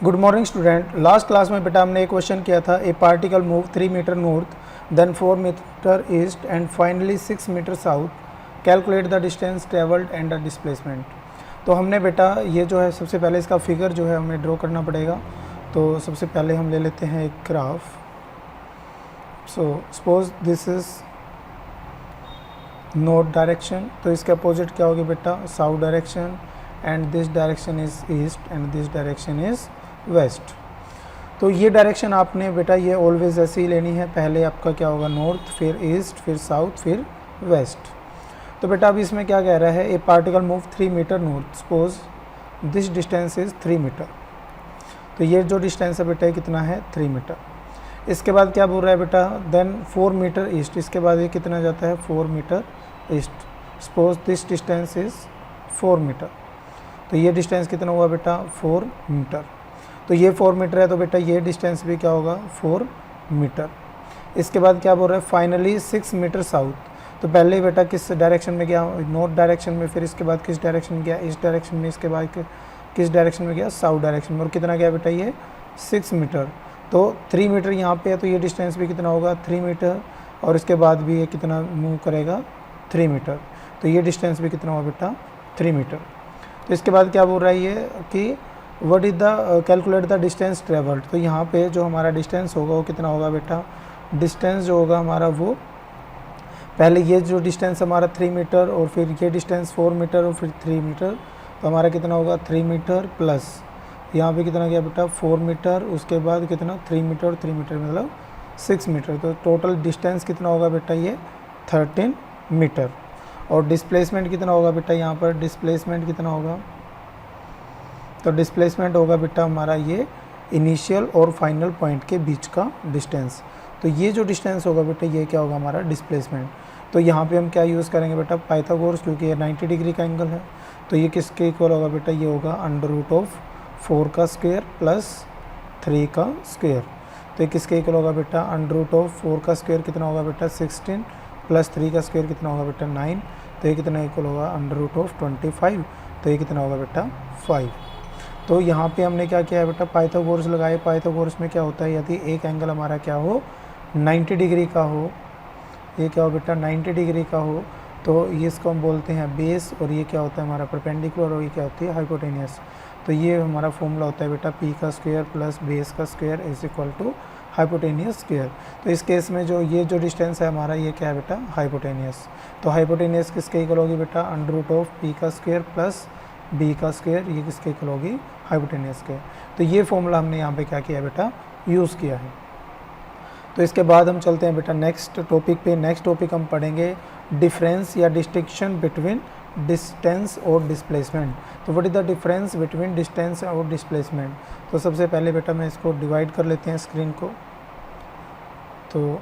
Good morning student. Last class में बेटा हमने एक क्वेश्चन किया था, a particle move 3 metre north, then 4 metre east and finally 6 metre south, calculate the distance travelled and the displacement. तो हमने बेटा ये जो है सबसे पहले इसका फिगर जो है हमें ड्रॉ करना पड़ेगा। तो सबसे पहले हम ले लेते हैं एक graph. So suppose this is north direction, तो इसके अपोजिट क्या होगी बेटा, south direction, and this direction is east and this direction is west. तो ये डायरेक्शन आपने बेटा ये ऑलवेज ऐसे ही लेनी है, पहले आपका क्या होगा नॉर्थ, फिर ईस्ट, फिर साउथ, फिर वेस्ट। तो बेटा अभी इसमें क्या कह रहा है, a particle move 3 metre north, suppose this distance is 3 metre. तो ये जो डिस्टेंस है बेटा कितना है 3 मीटर। इसके बाद क्या बोल रहा है बेटा, देन 4 मीटर ईस्ट, इसके बाद ये कितना जाता है 4 metre east, suppose this distance is 4 metre. तो ये डिस्टेंस कितना हुआ बेटा 4 मीटर। तो ये 4 मीटर है, तो बेटा ये डिस्टेंस भी क्या होगा 4 मीटर। इसके बाद क्या बोल रहा है, फाइनली 6 मीटर साउथ। तो पहले ही बेटा किस डायरेक्शन में गया, नॉर्थ डायरेक्शन में, फिर इसके बाद किस डायरेक्शन में गया, ईस्ट डायरेक्शन में, इसके बाद किस डायरेक्शन में गया, साउथ डायरेक्शन में। और कितना गया बेटा ये 6 मीटर। तो 3 मीटर यहाँ पे है, तो ये डिस्टेंस भी कितना होगा 3 मीटर, और इसके बाद भी ये कितना मूव करेगा 3 मीटर। तो ये डिस्टेंस भी कितना होगा बेटा 3 मीटर। तो इसके बाद क्या बोल रहा है ये कि what is the calculate the distance travelled. तो यहाँ पे जो हमारा डिस्टेंस होगा वो कितना होगा बेटा, डिस्टेंस जो होगा हमारा वो पहले ये जो डिस्टेंस हमारा 3 मीटर, और फिर ये डिस्टेंस 4 मीटर, और फिर 3 मीटर। तो हमारा कितना होगा 3 मीटर प्लस यहाँ पे कितना गया बेटा 4 मीटर, उसके बाद कितना 3 मीटर, और 3 मीटर मतलब 6 मीटर। तो टोटल डिस्टेंस कितना होगा बेटा ये 13 मीटर। और डिस्प्लेसमेंट कितना होगा बेटा, यहाँ पर डिस्प्लेसमेंट कितना होगा, तो डिस्प्लेसमेंट होगा बेटा हमारा ये इनिशियल और फाइनल पॉइंट के बीच का डिस्टेंस। तो ये जो डिस्टेंस होगा बेटा ये क्या होगा हमारा डिस्प्लेसमेंट। तो यहाँ पे हम क्या यूज़ करेंगे बेटा पाइथागोरस, क्योंकि ये 90 डिग्री का एंगल है। तो ये किसके इक्वल होगा बेटा, ये होगा अंडर रूट ऑफ 4 का स्क्वायर प्लस 3 का स्क्वायर। तो ये किसके इक्वल होगा बेटा, अंडर रूट ऑफ 4 का स्क्वायर कितना होगा बेटा 16, प्लस 3 का स्क्वायर कितना होगा बेटा 9। तो ये कितना इक्वल होगा अंडर रूट ऑफ 25। तो ये कितना होगा बेटा 5। तो यहाँ पे हमने क्या किया है बेटा पाइथागोरस लगाए। पाइथागोरस में क्या होता है, यदि एक एंगल हमारा क्या हो 90 डिग्री का हो, ये क्या हो बेटा 90 डिग्री का हो, तो ये इसको हम बोलते हैं बेस, और ये क्या होता है हमारा परपेंडिकुलर, और ये क्या होती है हाइपोटेनियस। तो ये हमारा फॉर्मूला होता है बेटा पी का स्क्वायर प्लस बेस का square is equal to hypotenuse square. तो इस केस में जो ये जो डिस्टेंस है हमारा ये क्या है बेटा हाइपोटेनियस। तो हाइपोटेनियस किसके इक्वल होगी बेटा, अंडर रूट ऑफ पी का स्क्वायर प्लस बी का स्क्वायर, ये किसके इक्वल होगी हाइपोटेनियस के। तो ये फॉर्मूला हमने यहाँ पे क्या किया बेटा यूज़ किया है। तो इसके बाद हम चलते हैं बेटा नेक्स्ट टॉपिक पे। नेक्स्ट टॉपिक हम पढ़ेंगे डिफरेंस या डिस्टिंक्शन बिटवीन डिस्टेंस और डिस्प्लेसमेंट। तो what is the difference between distance और डिस्प्लेसमेंट। तो सबसे पहले बेटा मैं इसको डिवाइड कर लेते हैं स्क्रीन को। तो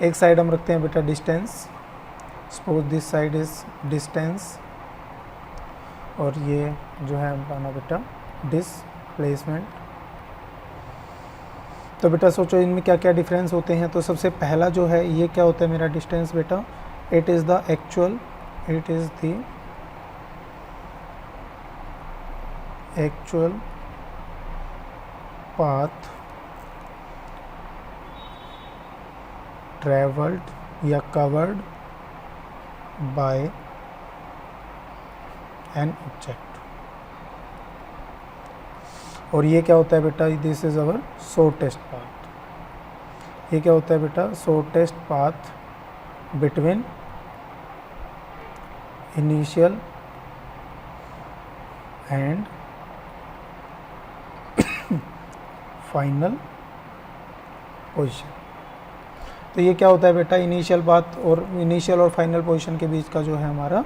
एक साइड हम रखते हैं बेटा distance, suppose this side is distance, और ये जो है हमारा बेटा डिस्प्लेसमेंट। तो बेटा सोचो इनमें क्या क्या डिफरेंस होते हैं। तो सबसे पहला जो है ये क्या होता है मेरा डिस्टेंस बेटा, it is the actual path travelled या कवर्ड बाय एन ऑब्जेक्ट। और ये क्या होता है बेटा, this is our shortest path. ये क्या होता है बेटा shortest path between initial and final position. तो ये क्या होता है बेटा इनिशियल पाथ, और इनिशियल और फाइनल पोजीशन के बीच का जो है हमारा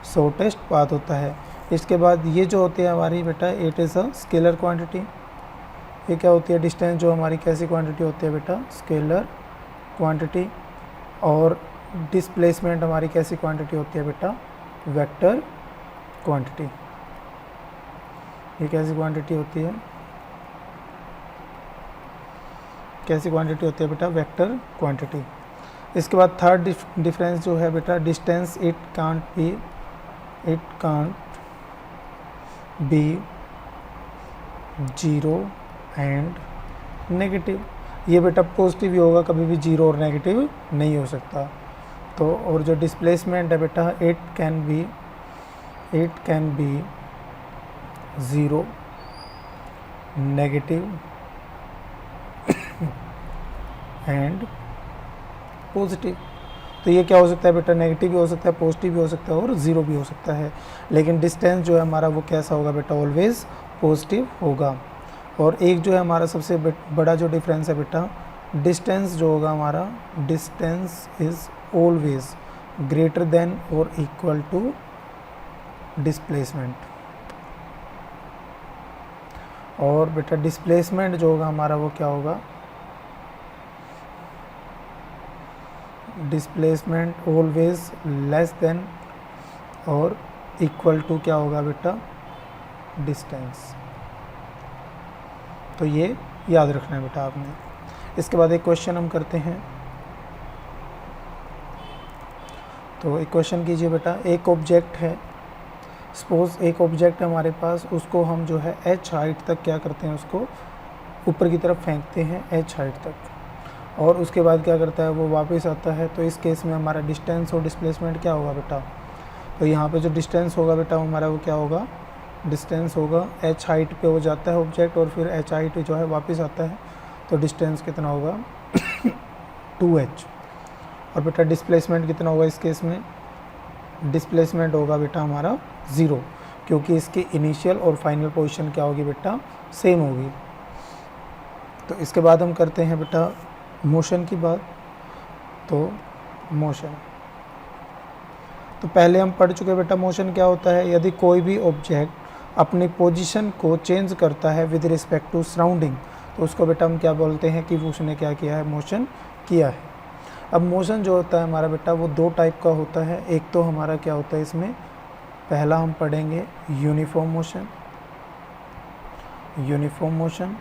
शॉर्टेस्ट पाथ होता है। इसके बाद ये जो होती है हमारी बेटा it is a scalar quantity. ये क्या होती है डिस्टेंस जो हमारी कैसी क्वांटिटी होती है बेटा स्केलर क्वांटिटी। और डिस्प्लेसमेंट हमारी कैसी क्वांटिटी होती है बेटा वेक्टर क्वांटिटी। ये कैसी क्वांटिटी होती है, कैसी क्वांटिटी होती है बेटा वेक्टर क्वांटिटी। इसके बाद थर्ड डिफरेंस जो है बेटा distance, it can't be zero and negative. ये बेटा पॉजिटिव ही होगा, कभी भी जीरो और नेगेटिव नहीं हो सकता। तो और जो डिस्प्लेसमेंट है बेटा it can be zero, negative and positive. तो ये क्या हो सकता है बेटा, नेगेटिव भी हो सकता है, पॉजिटिव भी हो सकता है और ज़ीरो भी हो सकता है। लेकिन डिस्टेंस जो है हमारा वो कैसा होगा बेटा, ऑलवेज़ पॉजिटिव होगा। और एक जो है हमारा सबसे बड़ा जो डिफरेंस है बेटा, डिस्टेंस जो होगा हमारा, distance is always greater than और इक्वल टू डिस्प्लेसमेंट। और बेटा डिस्प्लेसमेंट जो होगा हमारा वो क्या होगा, डिस्प्लेसमेंट ऑलवेज लेस देन और इक्वल टू क्या होगा बेटा, डिस्टेंस। तो ये याद रखना है बेटा आपने। इसके बाद एक क्वेश्चन हम करते हैं। तो एक क्वेश्चन कीजिए बेटा, एक ऑब्जेक्ट है, सपोज एक ऑब्जेक्ट है हमारे पास, उसको हम जो है h हाइट तक क्या करते हैं, उसको ऊपर की तरफ फेंकते हैं h हाइट तक, और उसके बाद क्या करता है वो वापस आता है। तो इस केस में हमारा डिस्टेंस और डिस्प्लेसमेंट क्या होगा बेटा, तो यहाँ पे जो डिस्टेंस होगा बेटा हमारा वो क्या होगा, डिस्टेंस होगा h हाइट पे हो जाता है ऑब्जेक्ट और फिर h हाइट जो है वापस आता है, तो डिस्टेंस कितना होगा 2h। और बेटा डिस्प्लेसमेंट कितना होगा इस केस में, डिस्प्लेसमेंट होगा बेटा हमारा 0, क्योंकि इसकी इनिशियल और फाइनल पोजीशन क्या होगी बेटा, सेम होगी। तो इसके बाद हम करते हैं बेटा मोशन की बात। तो मोशन, तो पहले हम पढ़ चुके बेटा मोशन क्या होता है, यदि कोई भी ऑब्जेक्ट अपनी पोजीशन को चेंज करता है विद रिस्पेक्ट टू सराउंडिंग, तो उसको बेटा हम क्या बोलते हैं कि उसने क्या किया है, मोशन किया है। अब मोशन जो होता है हमारा बेटा वो दो टाइप का होता है। एक तो हमारा क्या होता है इसमें, पहला हम पढ़ेंगे यूनिफॉर्म मोशन, यूनिफॉर्म मोशन,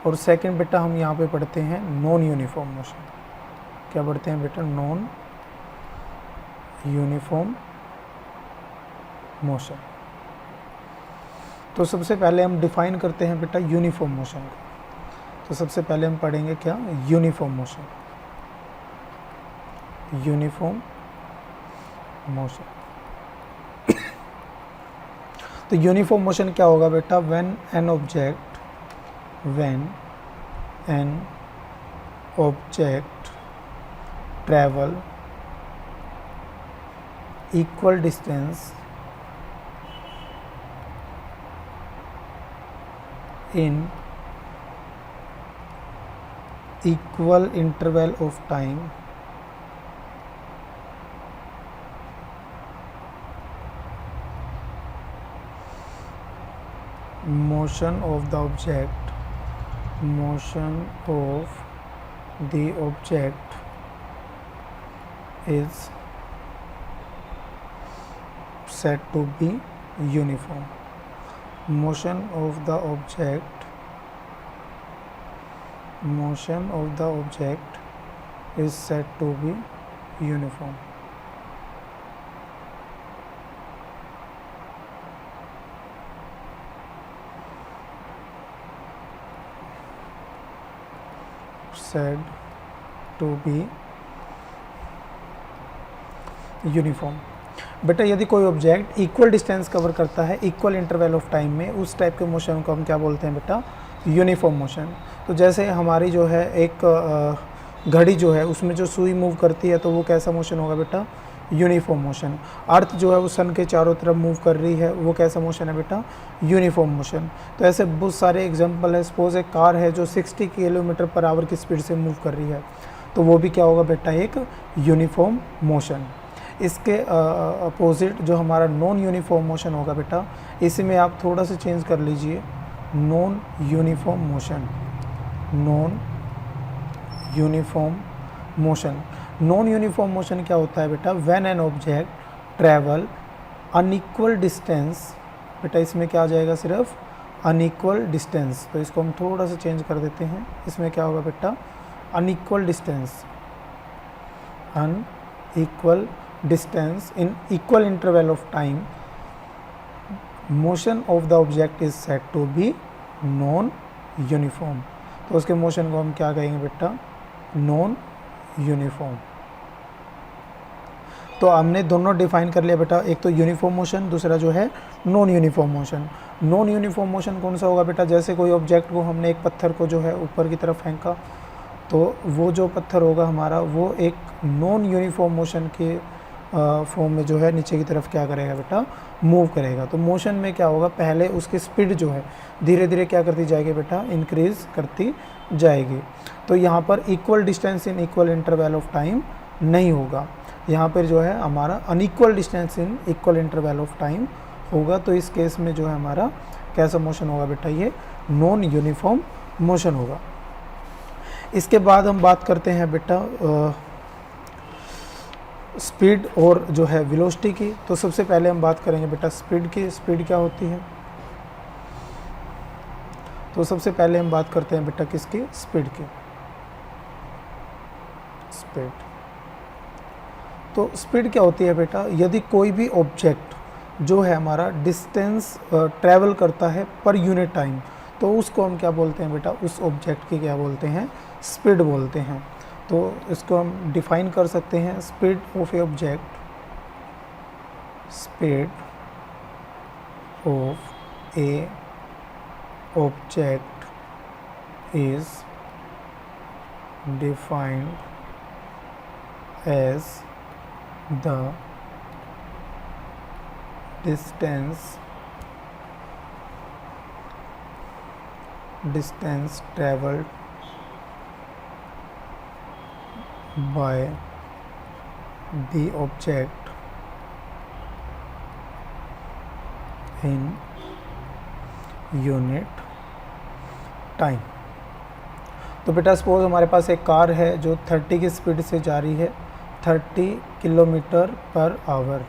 और सेकंड बेटा हम यहाँ पे पढ़ते हैं नॉन यूनिफॉर्म मोशन। क्या पढ़ते हैं बेटा, नॉन यूनिफॉर्म मोशन। तो सबसे पहले हम डिफाइन करते हैं बेटा यूनिफॉर्म मोशन को। तो सबसे पहले हम पढ़ेंगे क्या, यूनिफॉर्म मोशन, यूनिफॉर्म मोशन। तो यूनिफॉर्म मोशन क्या होगा बेटा, when an object travel equal distance in equal interval of time motion of the object is said to be uniform. Motion of the object is said to be uniform. Said to be uniform. बेटा यदि कोई object equal distance cover करता है equal interval of time में, उस type के motion को हम क्या बोलते हैं बेटा, यूनिफॉर्म मोशन। तो जैसे हमारी जो है एक घड़ी जो है उसमें जो सुई मूव करती है, तो वो कैसा मोशन होगा बेटा, यूनिफॉर्म मोशन। अर्थ जो है वो सन के चारों तरफ मूव कर रही है, वो कैसा मोशन है बेटा, यूनिफॉर्म मोशन। तो ऐसे बहुत सारे एग्जांपल है। सपोज एक कार है जो 60 किलोमीटर पर आवर की स्पीड से मूव कर रही है, तो वो भी क्या होगा बेटा, एक यूनिफॉर्म मोशन। इसके अपोजिट जो हमारा नॉन यूनिफॉर्म मोशन होगा बेटा, इसी में आप थोड़ा सा चेंज कर लीजिए, non uniform motion, non uniform motion. Non uniform motion क्या होता है बेटा, when an object travel unequal distance, बेटा इसमें क्या आ जाएगा, सिर्फ अनइक्वल डिस्टेंस। तो इसको हम थोड़ा सा चेंज कर देते हैं, इसमें क्या होगा बेटा, unequal distance, unequal distance in equal interval of time, motion of the object is said to be non uniform. तो उसके मोशन को हम क्या कहेंगे बेटा, नॉन यूनिफॉर्म। तो हमने दोनों डिफाइन कर लिया बेटा, एक तो यूनिफॉर्म मोशन, दूसरा जो है non uniform motion. Non uniform motion कौन सा होगा बेटा, जैसे कोई ऑब्जेक्ट को हमने एक पत्थर को जो है ऊपर की तरफ फेंका, तो वो जो पत्थर होगा हमारा वो एक नॉन यूनिफॉर्म मोशन के फॉर्म में जो है नीचे की तरफ क्या करेगा बेटा, मूव करेगा। तो मोशन में क्या होगा, पहले उसकी स्पीड जो है धीरे धीरे क्या करती जाएगी बेटा, इंक्रीज करती जाएगी। तो यहाँ पर equal distance in equal interval of time नहीं होगा, यहाँ पर जो है हमारा unequal distance in equal interval of time होगा। तो इस केस में जो है हमारा कैसा मोशन होगा बेटा, ये नॉन यूनिफॉर्म मोशन होगा। इसके बाद हम बात करते हैं बेटा स्पीड और जो है वेलोसिटी की। तो सबसे पहले हम बात करेंगे बेटा स्पीड की। स्पीड क्या होती है, तो सबसे पहले हम बात करते हैं बेटा किसकी, स्पीड की। स्पीड, तो स्पीड क्या होती है बेटा, यदि कोई भी ऑब्जेक्ट जो है हमारा डिस्टेंस ट्रैवल करता है पर यूनिट टाइम, तो उसको हम क्या बोलते हैं बेटा, उस ऑब्जेक्ट की क्या बोलते हैं, स्पीड बोलते हैं। तो इसको हम डिफाइन कर सकते हैं, speed of a object, speed of a object is defined as the distance traveled by the object in unit time। तो बेटा सपोज हमारे पास एक कार है जो 30 की स्पीड से जा रही है, 30 किलोमीटर पर आवर।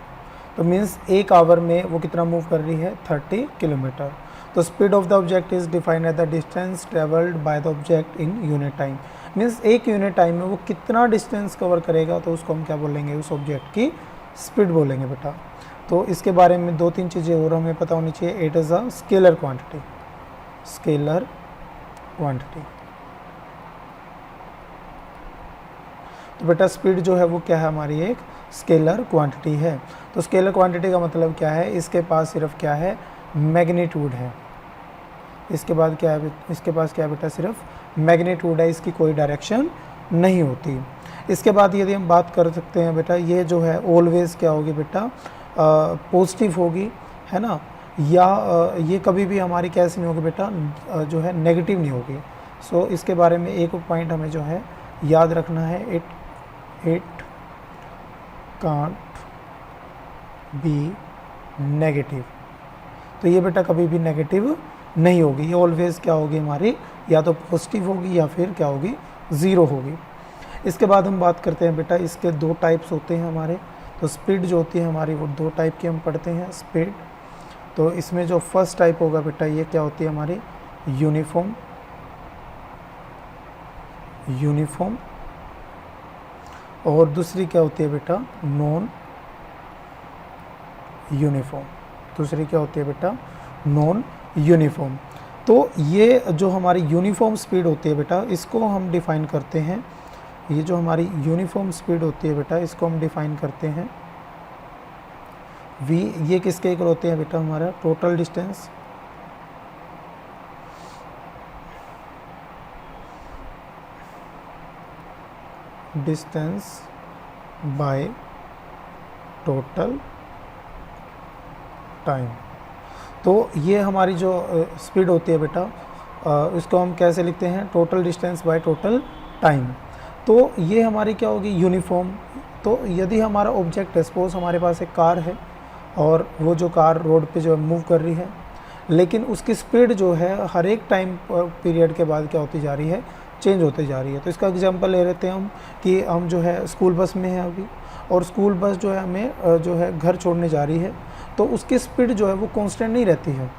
तो मीन्स एक आवर में वो कितना मूव कर रही है, 30 किलोमीटर। तो speed of the object is defined as the distance travelled by the object in unit time. Means एक यूनिट टाइम में वो कितना डिस्टेंस कवर करेगा, तो उसको हम क्या बोलेंगे, उस ऑब्जेक्ट की स्पीड बोलेंगे बेटा। तो इसके बारे में दो तीन चीज़ें और हमें पता होनी चाहिए। It is a scalar quantity, scalar quantity. तो बेटा स्पीड जो है वो क्या है, हमारी एक स्केलर क्वांटिटी है। तो स्केलर क्वांटिटी का मतलब क्या है, इसके पास सिर्फ क्या है, मैग्नीट्यूड है। इसके बाद क्या है, इसके पास क्या है बेटा, सिर्फ मैग्नीट्यूड है, इसकी कोई डायरेक्शन नहीं होती। इसके बाद यदि हम बात कर सकते हैं बेटा, ये जो है ऑलवेज क्या होगी बेटा, पॉजिटिव होगी, है ना, या ये कभी भी हमारी कैसी नहीं होगी बेटा, जो है नेगेटिव नहीं होगी। सो इसके बारे में एक पॉइंट हमें जो है याद रखना है, इट कांट बी नेगेटिव। तो ये बेटा कभी भी नेगेटिव नहीं होगी, ये ऑलवेज क्या होगी हमारी, या तो पॉजिटिव होगी या फिर क्या होगी, ज़ीरो होगी। इसके बाद हम बात करते हैं बेटा, इसके दो टाइप्स होते हैं हमारे। तो स्पीड जो होती है हमारी वो दो टाइप की हम पढ़ते हैं स्पीड। तो इसमें जो फर्स्ट टाइप होगा बेटा, ये क्या होती है हमारी, यूनिफॉर्म, यूनिफॉर्म। और दूसरी क्या होती है बेटा, नॉन यूनिफॉर्म। दूसरी क्या होती है बेटा, नॉन यूनिफॉर्म। तो ये जो हमारी यूनिफॉर्म स्पीड होती है बेटा, इसको हम डिफ़ाइन करते हैं। ये जो हमारी यूनिफॉर्म स्पीड होती है बेटा, इसको हम डिफ़ाइन करते हैं v। ये किसके इक्वल होते हैं बेटा, हमारा total distance, distance by total time. तो ये हमारी जो स्पीड होती है बेटा, इसको हम कैसे लिखते हैं, total distance by total time. तो ये हमारी क्या होगी, यूनिफॉर्म। तो यदि हमारा ऑब्जेक्ट है, सपोज हमारे पास एक कार है और वो जो कार रोड पे जो है मूव कर रही है, लेकिन उसकी स्पीड जो है हर एक टाइम पीरियड के बाद क्या होती जा रही है, चेंज होते जा रही है। तो इसका एग्जांपल ले लेते हैं हम कि हम जो है स्कूल बस में हैं अभी, और स्कूल बस जो है हमें जो है घर छोड़ने जा रही है, तो उसकी स्पीड जो है वो कांस्टेंट नहीं रहती है।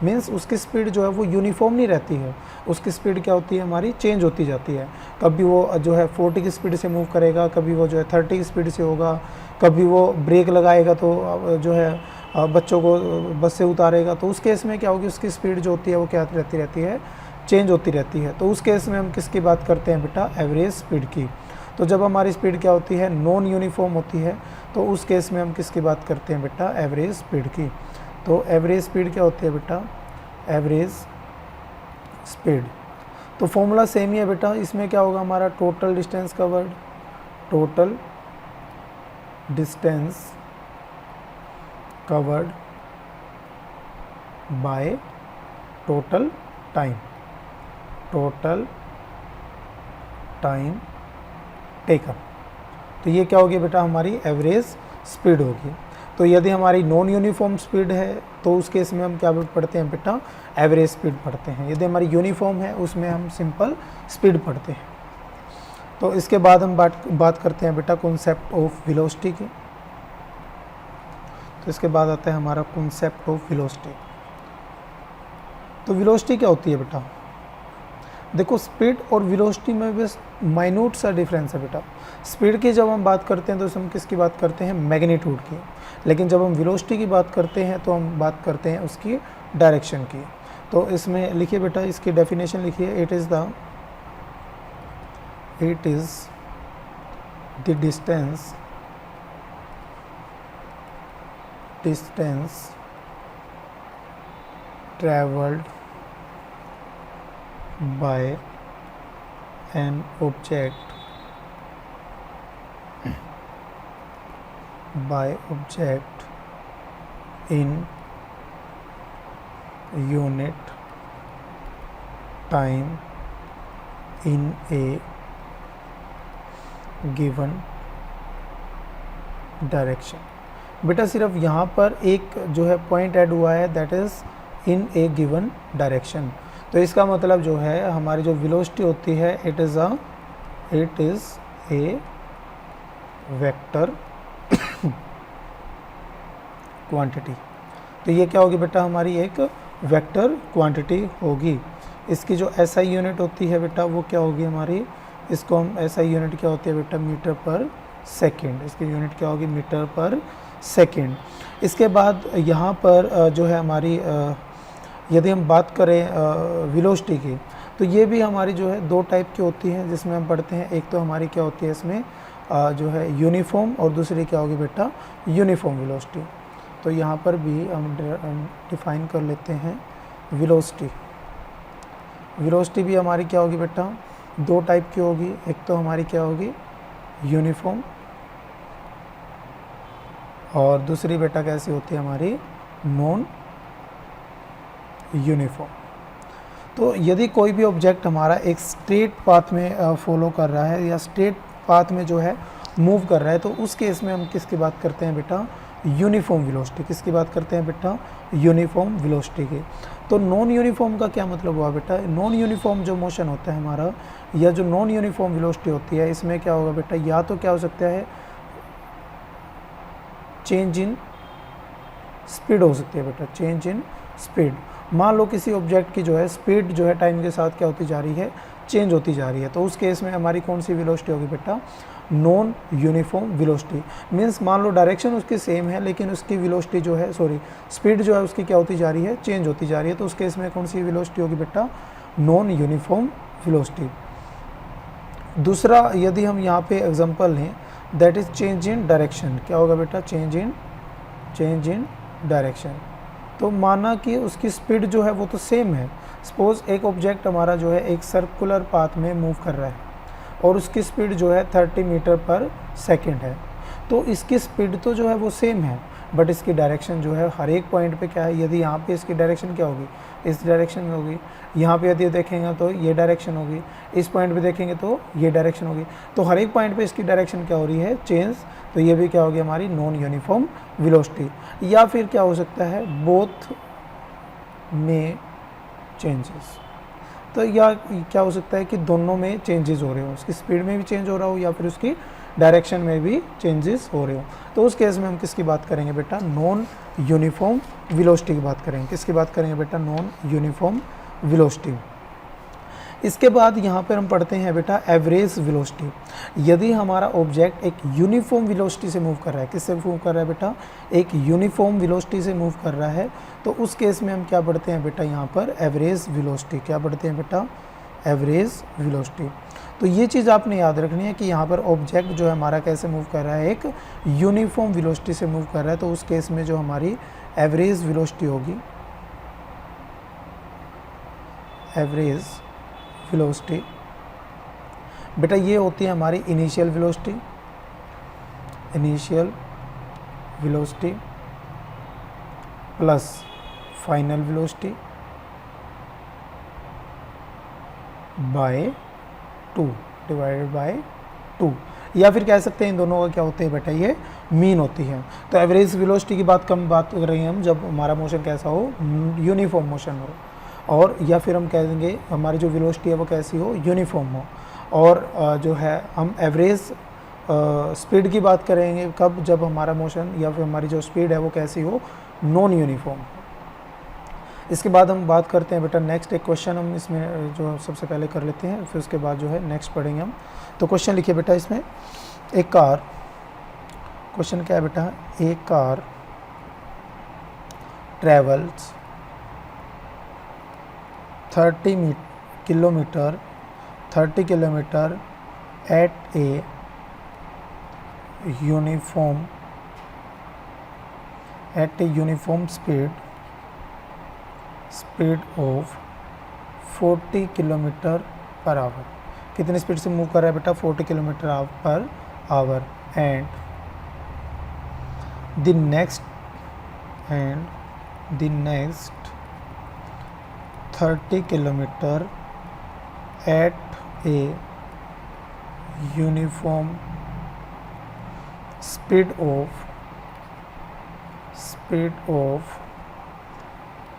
मीन्स उसकी स्पीड जो है वो यूनिफॉर्म नहीं रहती है, उसकी स्पीड क्या होती है हमारी, चेंज होती जाती है। कभी वो जो है 40 की स्पीड से मूव करेगा, कभी वो जो है 30 की स्पीड से होगा, कभी वो ब्रेक लगाएगा तो जो है बच्चों को बस से उतारेगा, तो उस केस में क्या होगी, उसकी स्पीड जो होती है वो क्या रहती है, चेंज होती रहती है। तो उस केस में हम किसकी बात करते हैं बेटा, एवरेज स्पीड की। तो जब हमारी स्पीड क्या होती है, नॉन यूनिफॉर्म होती है, तो उस केस में हम किसकी बात करते हैं बेटा, एवरेज स्पीड की। तो एवरेज स्पीड क्या होती है बेटा, एवरेज स्पीड। तो फॉर्मूला सेम ही है बेटा, इसमें क्या होगा हमारा, total distance covered, total distance covered by total time, total time taken. तो ये क्या होगी बेटा, हमारी एवरेज स्पीड होगी। तो यदि हमारी नॉन यूनिफॉर्म स्पीड है तो उस केस में हम क्या पढ़ते हैं बेटा, एवरेज स्पीड पढ़ते हैं। यदि हमारी यूनिफॉर्म है उसमें हम सिंपल स्पीड पढ़ते हैं। तो इसके बाद हम बात करते हैं बेटा कॉन्सेप्ट ऑफ वेलोसिटी की। तो इसके बाद आता है हमारा कॉन्सेप्ट ऑफ वेलोसिटी। तो वेलोसिटी क्या होती है बेटा, देखो स्पीड और वेलोसिटी में बस माइन्यूट सा डिफरेंस है बेटा। स्पीड की जब हम बात करते हैं तो हम किसकी बात करते हैं, मैग्नीट्यूड की। लेकिन जब हम वेलोसिटी की बात करते हैं तो हम बात करते हैं उसकी डायरेक्शन की। तो इसमें लिखिए बेटा, इसकी डेफिनेशन लिखिए, it is the distance travelled by an object in unit time in a given direction। बेटा सिर्फ यहाँ पर एक जो है पॉइंट ऐड हुआ है, that is in A given direction. तो इसका मतलब जो है हमारी जो वेलोसिटी होती है, it is a vector quantity. तो ये क्या होगी बेटा, हमारी एक वेक्टर क्वांटिटी होगी। इसकी जो एसआई यूनिट होती है बेटा वो क्या होगी हमारी, इसको हम एसआई यूनिट क्या होती है बेटा, मीटर पर सेकेंड। इसकी यूनिट क्या होगी, मीटर पर सेकेंड। इसके बाद यहाँ पर जो है हमारी यदि हम बात करें वेलोसिटी की, तो ये भी हमारी जो है दो टाइप की होती है जिसमें हम पढ़ते हैं। एक तो हमारी क्या होती है इसमें जो है यूनिफॉर्म, और दूसरी क्या होगी बेटा, यूनिफॉर्म वेलोसिटी। तो यहाँ पर भी हम डिफाइन कर लेते हैं वेलोसिटी। वेलोसिटी भी हमारी क्या होगी बेटा, दो टाइप की होगी। एक तो हमारी क्या होगी, यूनिफॉर्म, और दूसरी बेटा कैसी होती है हमारी, नॉन यूनिफॉर्म। तो यदि कोई भी ऑब्जेक्ट हमारा एक स्ट्रेट पाथ में फॉलो कर रहा है या स्ट्रेट पाथ में जो है मूव कर रहा है, तो उस केस में हम किसकी बात करते हैं बेटा, यूनिफॉर्म वेलोसिटी। किसकी बात करते हैं बेटा, यूनिफॉर्म वेलोसिटी की। तो नॉन यूनिफॉर्म का क्या मतलब हुआ बेटा, नॉन यूनिफॉर्म जो मोशन होता है हमारा, या जो नॉन यूनिफॉर्म वेलोसिटी होती है, इसमें क्या होगा बेटा, या तो क्या हो सकता है, चेंज इन स्पीड हो सकती है बेटा, चेंज इन स्पीड। मान लो किसी ऑब्जेक्ट की जो है स्पीड जो है टाइम के साथ क्या होती जा रही है, चेंज होती जा रही है। तो उस केस में हमारी कौन सी वेलोसिटी होगी बेटा, नॉन यूनिफॉर्म वेलोसिटी। मींस मान लो डायरेक्शन उसकी सेम है लेकिन उसकी वेलोसिटी जो है, स्पीड जो है उसकी क्या होती जा रही है, चेंज होती जा रही है। तो उस केस में कौन सी वेलोसिटी होगी बेटा, नॉन यूनिफॉर्म वेलोसिटी। दूसरा यदि हम यहाँ पे एग्जांपल लें, that is change in direction. क्या होगा बेटा, चेंज इन डायरेक्शन। तो माना कि उसकी स्पीड जो है वो तो सेम है। सपोज एक ऑब्जेक्ट हमारा जो है एक सर्कुलर पाथ में मूव कर रहा है और उसकी स्पीड जो है 30 मीटर पर सेकेंड है। तो इसकी स्पीड तो जो है वो सेम है, बट इसकी डायरेक्शन जो है हर एक पॉइंट पे क्या है, यदि यहाँ पे इसकी डायरेक्शन क्या होगी, इस डायरेक्शन में होगी। यहाँ पे यदि देखेंगे तो ये डायरेक्शन होगी, इस पॉइंट पे देखेंगे तो ये डायरेक्शन होगी। तो हर एक पॉइंट पे इसकी डायरेक्शन क्या हो रही है, चेंज। तो ये भी क्या होगी हमारी नॉन यूनिफॉर्म वेलोसिटी। या फिर क्या हो सकता है, बोथ में चेंजेस। तो या क्या हो सकता है कि दोनों में चेंजेस हो रहे हो, उसकी स्पीड में भी चेंज हो रहा हो या फिर उसकी डायरेक्शन में भी चेंजेस हो रहे हो। तो उस केस में हम किसकी बात करेंगे बेटा, नॉन यूनिफॉर्म वेलोसिटी की बात करेंगे। किसकी बात करेंगे बेटा, नॉन यूनिफॉर्म वेलोसिटी। इसके बाद यहाँ पर हम पढ़ते हैं बेटा एवरेज वेलोसिटी। यदि हमारा ऑब्जेक्ट एक यूनिफॉर्म वेलोसिटी से मूव कर रहा है, किससे मूव कर रहा है बेटा, एक यूनिफॉर्म वेलोसिटी से मूव कर रहा है, तो उस केस में हम क्या पढ़ते हैं बेटा यहाँ पर एवरेज वेलोसिटी। क्या पढ़ते हैं बेटा, एवरेज वेलोसिटी। तो ये चीज़ आपने याद रखनी है कि यहाँ पर ऑब्जेक्ट जो है हमारा कैसे मूव कर रहा है, एक यूनिफॉर्म वेलोसिटी से मूव कर रहा है, तो उस केस में जो हमारी एवरेज वेलोसिटी होगी, एवरेज वेलोसिटी बेटा ये होती है हमारी initial velocity, initial velocity plus final velocity bye 2 divided by 2, या फिर कह सकते हैं इन दोनों का क्या होते हैं बेटा, ये मीन होती है। तो एवरेज वेलोसिटी की बात कर रहे हैं हम जब हमारा मोशन कैसा हो, यूनिफॉर्म मोशन हो, और या फिर हम कह देंगे हमारी जो वेलोसिटी है वो कैसी हो, यूनिफॉर्म हो। और जो है हम एवरेज स्पीड की बात करेंगे कब, जब हमारा मोशन या फिर हमारी जो स्पीड है वो कैसी हो, नॉन यूनिफॉर्म। इसके बाद हम बात करते हैं बेटा नेक्स्ट, एक क्वेश्चन हम इसमें जो सबसे पहले कर लेते हैं, फिर उसके बाद जो है नेक्स्ट पढ़ेंगे हम। तो क्वेश्चन लिखिए बेटा इसमें, एक कार, क्वेश्चन क्या है बेटा, एक car travels 30 kilometre at a uniform speed of 40 kilometre per hour. कितनी स्पीड से मूव कर रहा है बेटा, 40 kilometre per hour. And the next 30 kilometre at a uniform speed of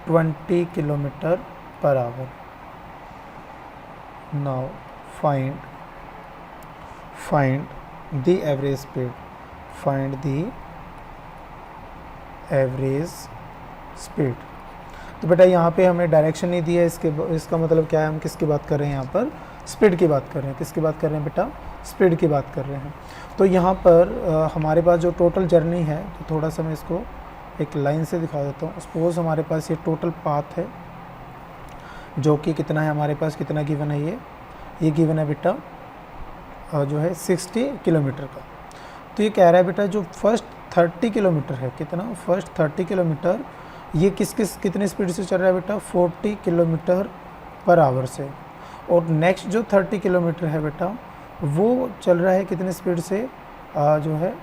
20 kilometre per hour. Now find the average speed, find the average speed. तो बेटा यहाँ पे हमें डायरेक्शन नहीं दिया है, इसका मतलब क्या है, हम किसकी बात कर रहे हैं यहाँ पर, स्पीड की बात कर रहे हैं। किसकी बात कर रहे हैं बेटा, स्पीड की बात कर रहे हैं। तो यहाँ पर हमारे पास जो टोटल जर्नी है, तो थोड़ा सा मैं इसको एक लाइन से दिखा देता हूँ। सपोज हमारे पास ये टोटल पाथ है जो कि कितना है हमारे पास, कितना गिवन है, ये गिवन है बेटा जो है 60 किलोमीटर का। तो ये कह रहा है बेटा जो फर्स्ट 30 किलोमीटर है, कितना, फर्स्ट 30 किलोमीटर ये कितनी स्पीड से चल रहा है बेटा, 40 किलोमीटर पर आवर से। और नेक्स्ट जो 30 किलोमीटर है बेटा वो चल रहा है कितनी स्पीड से, जो है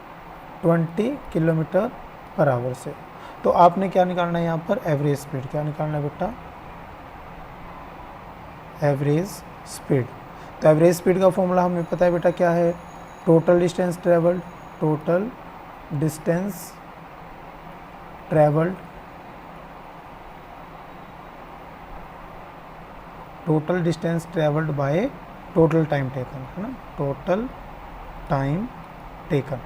20 किलोमीटर पर आवर से। तो आपने क्या निकालना है यहाँ पर, एवरेज स्पीड। क्या निकालना है बेटा, एवरेज स्पीड। तो एवरेज स्पीड का फॉर्मूला हमें पता है बेटा क्या है, total distance travelled, total distance travelled by total time taken, है ना, टोटल टाइम टेकन।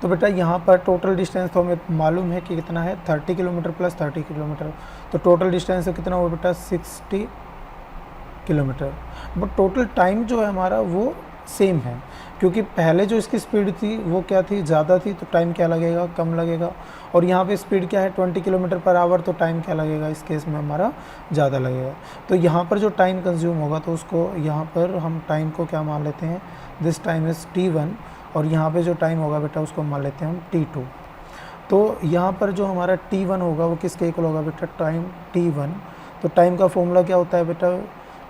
तो बेटा यहाँ पर टोटल डिस्टेंस तो हमें मालूम है कि कितना है, 30 किलोमीटर प्लस 30 किलोमीटर, तो टोटल डिस्टेंस कितना हुआ बेटा, 60 किलोमीटर। बट टोटल टाइम जो है हमारा वो सेम है, क्योंकि पहले जो इसकी स्पीड थी वो क्या थी, ज़्यादा थी, तो टाइम क्या लगेगा, कम लगेगा। और यहाँ पे स्पीड क्या है, 20 किलोमीटर पर आवर, तो टाइम क्या लगेगा, इस केस में हमारा ज़्यादा लगेगा। तो यहाँ पर जो टाइम कंज्यूम होगा, तो उसको यहाँ पर हम टाइम को क्या मान लेते हैं, दिस टाइम इज़ t1, और यहाँ पे जो टाइम होगा बेटा उसको मान लेते हैं हम t2। तो यहाँ पर जो हमारा t1 होगा वो किसके इक्वल होगा बेटा, टाइम t1। तो टाइम का फॉर्मूला क्या होता है बेटा,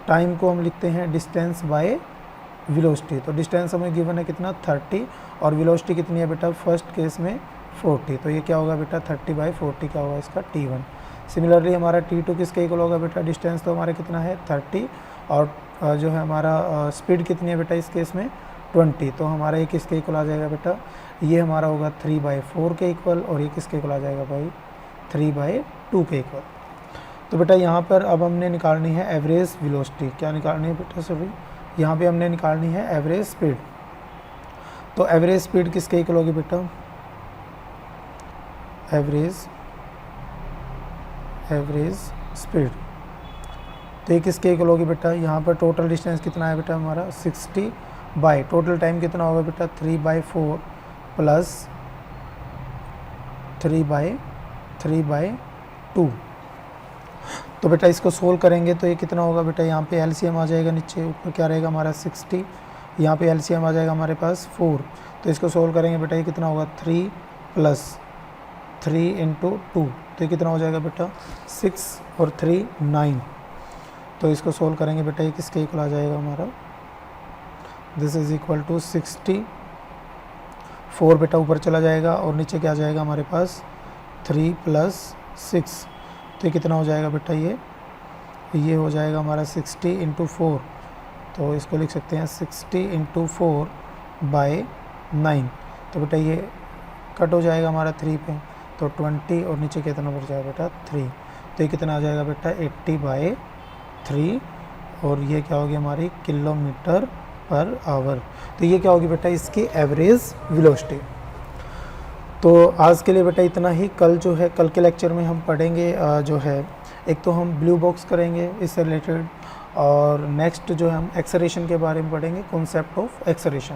टाइम को हम लिखते हैं डिस्टेंस बाय वेलोसिटी। तो डिस्टेंस हमें गिवन है कितना, 30, और वेलोसिटी कितनी है बेटा, फर्स्ट केस में 40। तो ये क्या होगा बेटा, 30/40 क्या होगा इसका, t1। सिमिलरली हमारा t2 किसके इक्वल होगा बेटा, डिस्टेंस तो हमारे कितना है 30, और जो है हमारा स्पीड कितनी है बेटा इस केस में 20। तो हमारा ये किसके इक्वल आ जाएगा बेटा, ये हमारा होगा 3/4 के इक्वल, और ये किसके इक्वल आ जाएगा भाई, 3/2 के इक्वल। तो बेटा यहाँ पर अब हमने निकालनी है एवरेज वेलोसिटी। क्या निकालनी है बेटा सभी, यहाँ पे हमने निकालनी है एवरेज स्पीड। तो एवरेज स्पीड किसके इक्वल होगी बेटा, एवरेज स्पीड तो ये किसके इक्वल होगी बेटा, यहाँ पर टोटल डिस्टेंस कितना है बेटा हमारा 60 बाई टोटल टाइम कितना होगा बेटा 3/4 प्लस 3/2। तो बेटा इसको सोल्व करेंगे तो ये कितना होगा बेटा, यहाँ पे एलसीएम आ जाएगा, नीचे ऊपर क्या रहेगा हमारा 60, यहाँ पे एलसीएम आ जाएगा हमारे पास 4। तो इसको सोल्व करेंगे बेटा ये कितना होगा 3 + 3 × 2, तो ये कितना हो जाएगा बेटा 6 और 3 9। तो इसको सोल्व करेंगे बेटा ये किसके इक्वल आ जाएगा हमारा, दिस इज़ इक्वल टू 60, 4 बेटा ऊपर चला जाएगा और नीचे क्या आ जाएगा हमारे पास 3 + 6। तो ये कितना हो जाएगा बेटा, ये हो जाएगा हमारा 60 × 4। तो इसको लिख सकते हैं 60 × 4/9। तो बेटा ये कट हो जाएगा हमारा 3 पे, तो 20 और नीचे कितना बच जाएगा बेटा 3। तो ये कितना आ जाएगा बेटा 80/3 और ये क्या होगी हमारी km/h। तो ये क्या होगी बेटा इसकी एवरेज वेलोसिटी। तो आज के लिए बेटा इतना ही। कल जो है कल के लेक्चर में हम पढ़ेंगे जो है एक तो हम ब्लू बॉक्स करेंगे इससे रिलेटेड, और नेक्स्ट जो है हम एक्सेलरेशन के बारे में पढ़ेंगे, कॉन्सेप्ट ऑफ एक्सेलरेशन।